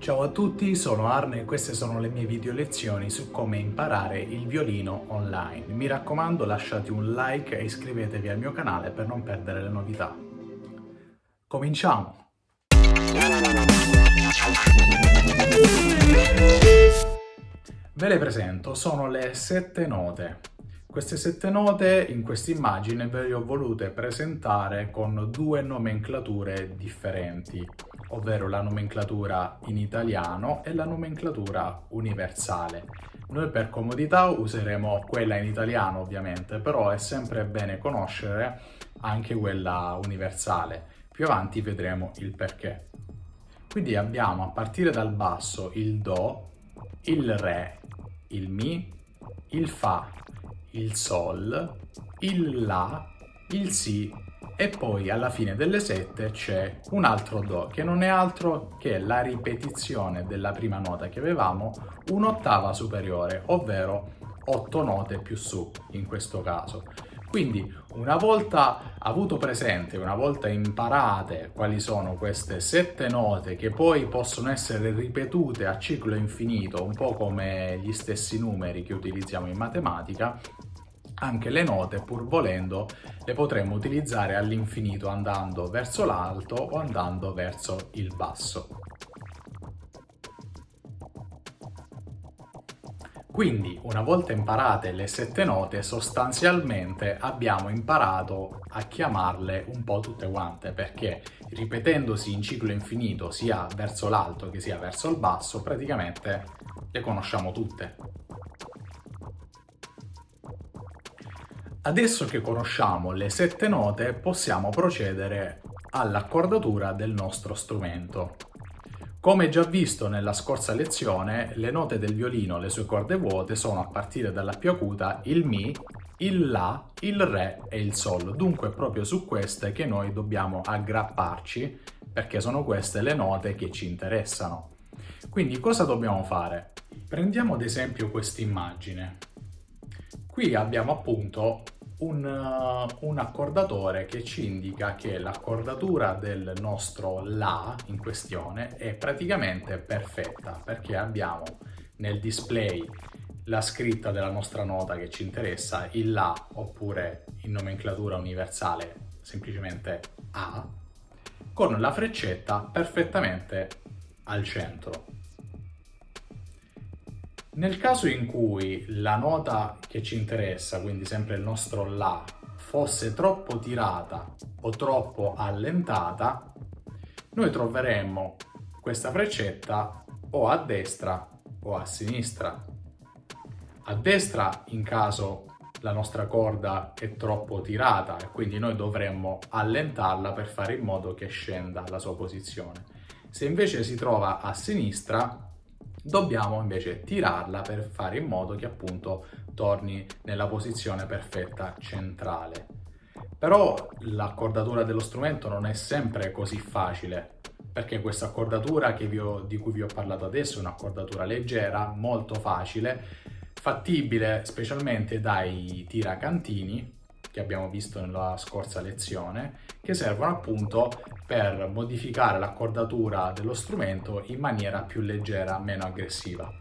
Ciao a tutti, sono Arne e queste sono le mie video lezioni su come imparare il violino online. Mi raccomando, lasciate un like e iscrivetevi al mio canale per non perdere le novità. Cominciamo! Ve le presento, sono le 7 note. Queste 7 note in questa immagine ve le ho volute presentare con due nomenclature differenti, ovvero la nomenclatura in italiano e la nomenclatura universale. Noi per comodità useremo quella in italiano ovviamente, però è sempre bene conoscere anche quella universale. Più avanti vedremo il perché. Quindi abbiamo a partire dal basso il Do, il Re, il Mi, il Fa, il Sol, il La, il Si e poi alla fine delle 7 c'è un altro Do che non è altro che la ripetizione della prima nota che avevamo un'ottava superiore, ovvero 8 note più su in questo caso. Quindi una volta avuto presente, una volta imparate quali sono queste 7 note che poi possono essere ripetute a ciclo infinito, un po' come gli stessi numeri che utilizziamo in matematica, anche le note, pur volendo, le potremmo utilizzare all'infinito andando verso l'alto o andando verso il basso. Quindi, una volta imparate le 7 note, sostanzialmente abbiamo imparato a chiamarle un po' tutte quante, perché ripetendosi in ciclo infinito sia verso l'alto che sia verso il basso, praticamente le conosciamo tutte. Adesso che conosciamo le 7 note, possiamo procedere all'accordatura del nostro strumento. Come già visto nella scorsa lezione, le note del violino, le sue corde vuote, sono a partire dalla più acuta il Mi, il La, il Re e il Sol. Dunque è proprio su queste che noi dobbiamo aggrapparci, perché sono queste le note che ci interessano. Quindi cosa dobbiamo fare? Prendiamo ad esempio questa immagine. Qui abbiamo appunto un accordatore che ci indica che l'accordatura del nostro La in questione è praticamente perfetta, perché abbiamo nel display la scritta della nostra nota che ci interessa, il La, oppure in nomenclatura universale semplicemente A, con la freccetta perfettamente al centro. Nel caso in cui la nota che ci interessa, quindi sempre il nostro La, fosse troppo tirata o troppo allentata, noi troveremmo questa freccetta o a destra o a sinistra. A destra in caso la nostra corda è troppo tirata e quindi noi dovremmo allentarla per fare in modo che scenda la sua posizione. Se invece si trova a sinistra, dobbiamo invece tirarla per fare in modo che appunto torni nella posizione perfetta centrale. Però l'accordatura dello strumento non è sempre così facile, perché questa accordatura di cui vi ho parlato adesso è un'accordatura leggera, molto facile, fattibile specialmente dai tiracantini che abbiamo visto nella scorsa lezione, che servono appunto per modificare l'accordatura dello strumento in maniera più leggera, meno aggressiva.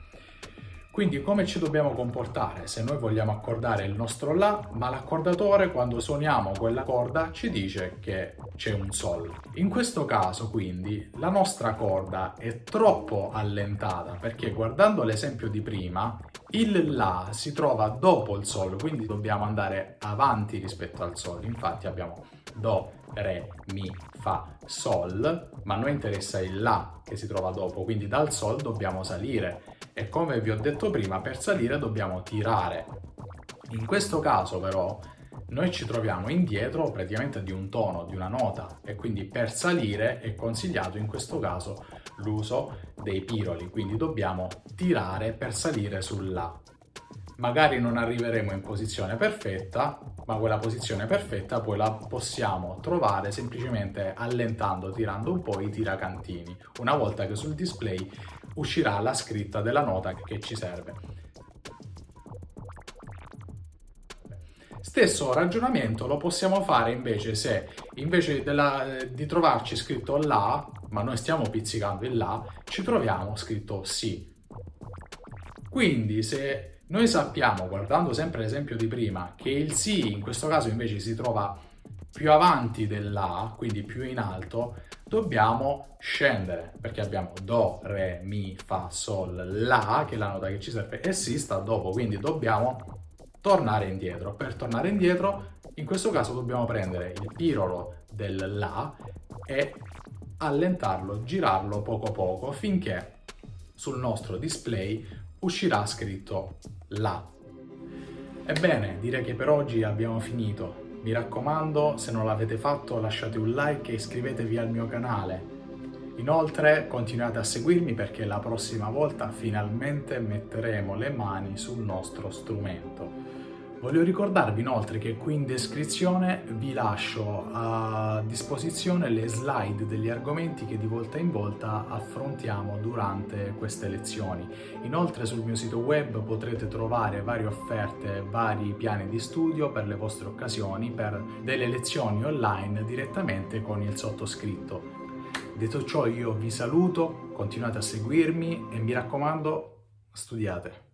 Quindi come ci dobbiamo comportare se noi vogliamo accordare il nostro La, ma l'accordatore quando suoniamo quella corda ci dice che c'è un Sol? In questo caso quindi la nostra corda è troppo allentata, perché guardando l'esempio di prima il La si trova dopo il Sol, quindi dobbiamo andare avanti rispetto al Sol. Infatti abbiamo Do, Re, Mi, Fa, Sol, ma a noi interessa il La che si trova dopo, quindi dal Sol dobbiamo salire e come vi ho detto prima, per salire dobbiamo tirare. In questo caso però noi ci troviamo indietro praticamente di un tono, di una nota, e quindi per salire è consigliato in questo caso l'uso dei piroli, quindi dobbiamo tirare per salire sul La. Magari non arriveremo in posizione perfetta, ma quella posizione perfetta poi la possiamo trovare semplicemente allentando, tirando un po' i tiracantini, una volta che sul display uscirà la scritta della nota che ci serve. Stesso ragionamento lo possiamo fare invece se, invece di trovarci scritto La, ma noi stiamo pizzicando il La, ci troviamo scritto sì. Quindi se noi sappiamo, guardando sempre l'esempio di prima, che il sì in questo caso invece si trova più avanti dell'A, quindi più in alto, dobbiamo scendere, perché abbiamo Do, Re, Mi, Fa, Sol, La, che è la nota che ci serve, e Si sta dopo, quindi dobbiamo tornare indietro. Per tornare indietro, in questo caso dobbiamo prendere il pirolo del La e allentarlo, girarlo poco poco, finché sul nostro display uscirà scritto La. Ebbene, direi che per oggi abbiamo finito. Mi raccomando, se non l'avete fatto lasciate un like e iscrivetevi al mio canale. Inoltre continuate a seguirmi perché la prossima volta finalmente metteremo le mani sul nostro strumento. Voglio ricordarvi inoltre che qui in descrizione vi lascio a disposizione le slide degli argomenti che di volta in volta affrontiamo durante queste lezioni. Inoltre sul mio sito web potrete trovare varie offerte, vari piani di studio per le vostre occasioni, per delle lezioni online direttamente con il sottoscritto. Detto ciò io vi saluto, continuate a seguirmi e mi raccomando, studiate.